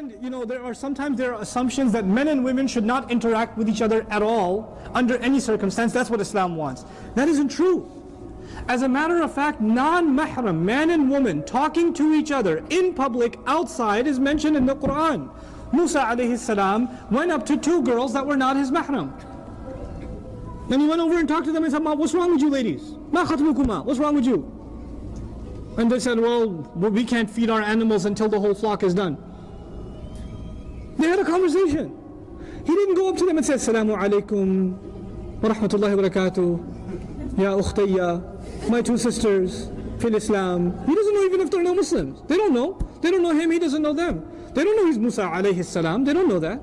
And sometimes there are assumptions that men and women should not interact with each other at all under any circumstance. That's what Islam wants. That isn't true. As a matter of fact, non-mahram, man and woman, talking to each other in public, outside, is mentioned in the Quran. Musa alayhi salam went up to two girls that were not his mahram. Then he went over and talked to them and said, "What's wrong with you ladies? Ma khatbukuma? What's wrong with you?" And they said, well, we can't feed our animals until the whole flock is done. They had a conversation. He didn't go up to them and say, "Assalamu alaikum wa rahmatullahi wa barakatuh, ya ukhtayya, my two sisters fil Islam." He doesn't know even if they're no Muslims. They don't know. They don't know him, he doesn't know them. They don't know he's Musa alayhi salam. They don't know that.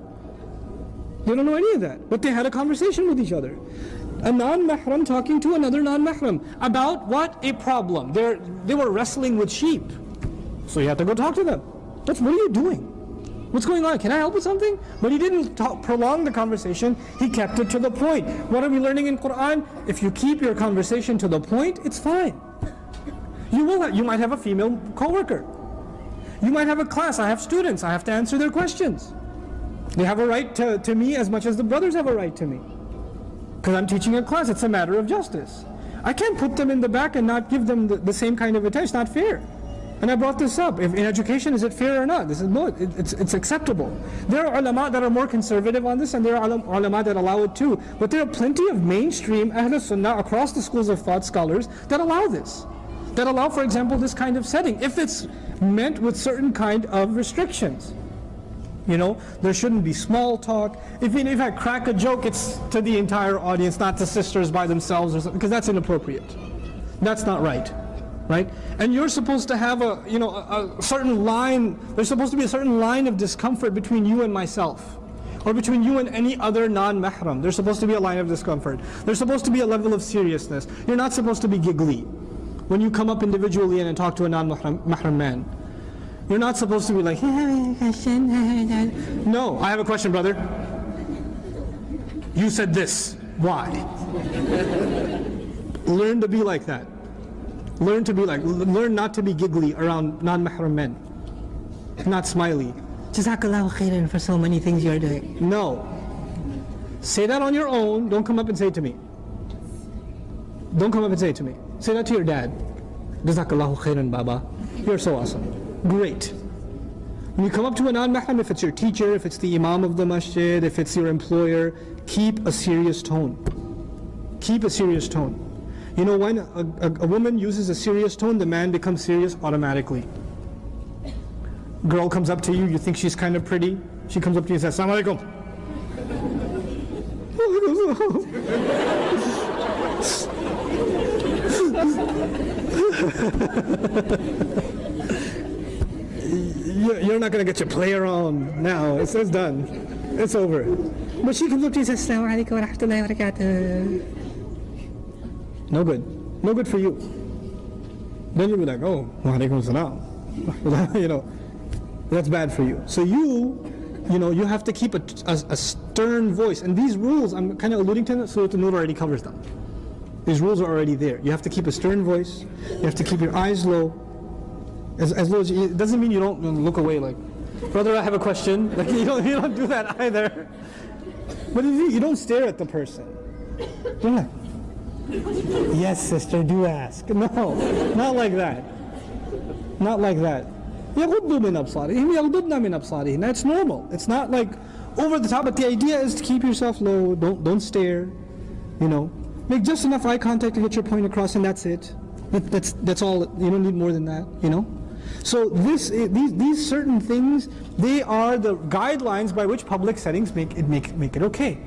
They don't know any of that. But they had a conversation with each other. A non-mahram talking to another non-mahram about what? A problem. They were wrestling with sheep. So you have to go talk to them. What are you doing? What's going on? Can I help with something? But he didn't prolong the conversation. He kept it to the point. What are we learning in Quran? If you keep your conversation to the point, it's fine. You might have a female co-worker. You might have a class. I have students. I have to answer their questions. They have a right to me as much as the brothers have a right to me. Because I'm teaching a class. It's a matter of justice. I can't put them in the back and not give them the same kind of attention. It's not fair. And I brought this up. In education, is it fair or not? This is no. It's acceptable. There are ulama that are more conservative on this, and there are ulama that allow it too. But there are plenty of mainstream Ahl Sunnah across the schools of thought scholars that allow this. That allow, for example, this kind of setting, if it's meant with certain kind of restrictions. There shouldn't be small talk. If I crack a joke, it's to the entire audience, not to sisters by themselves or something, because that's inappropriate. That's not right. Right? And you're supposed to have a certain line, there's supposed to be a certain line of discomfort between you and myself, or between you and any other non-mahram. There's supposed to be a line of discomfort. There's supposed to be a level of seriousness. You're not supposed to be giggly when you come up individually and talk to a non-mahram man. You're not supposed to be like, no, I have a question, brother. You said this. Why? Learn to be like that. Learn not to be giggly around non-mahram men. Not smiley. Jazakallahu khairan for so many things you're doing. No. Say that on your own. Don't come up and say it to me. Don't come up and say it to me. Say that to your dad. Jazakallahu khairan, Baba. You're so awesome. Great. When you come up to a non-mahram, if it's your teacher, if it's the imam of the masjid, if it's your employer, keep a serious tone. Keep a serious tone. When a woman uses a serious tone, the man becomes serious automatically. Girl comes up to you, you think she's kind of pretty. She comes up to you and says, "Assalamu alaikum." You're not going to get your play around now. It's done. It's over. But she comes up to you and says, "Assalamu alaikum wa rahmatullahi wa barakatuh." No good. No good for you. Then you'll be like, "Oh, wa alaikum salam." That's bad for you. So you have to keep a stern voice. And these rules, I'm kind of alluding to them, so the Nur already covers them. These rules are already there. You have to keep a stern voice. You have to keep your eyes low. As low as it doesn't mean you don't look away like, "Brother, I have a question." Like you don't do that either. But you don't stare at the person. You're like, "Yes, sister, do ask." No, not like that. Not like that. يَغُضُّ مِنْ أَبْصَارِهِمْ يَغْضُضْنَ مِنْ أَبْصَارِهِمْ. That's normal. It's not like over the top, but the idea is to keep yourself low. Don't stare. Make just enough eye contact to get your point across, and that's it. That's all. You don't need more than that. So these certain things, they are the guidelines by which public settings make it okay.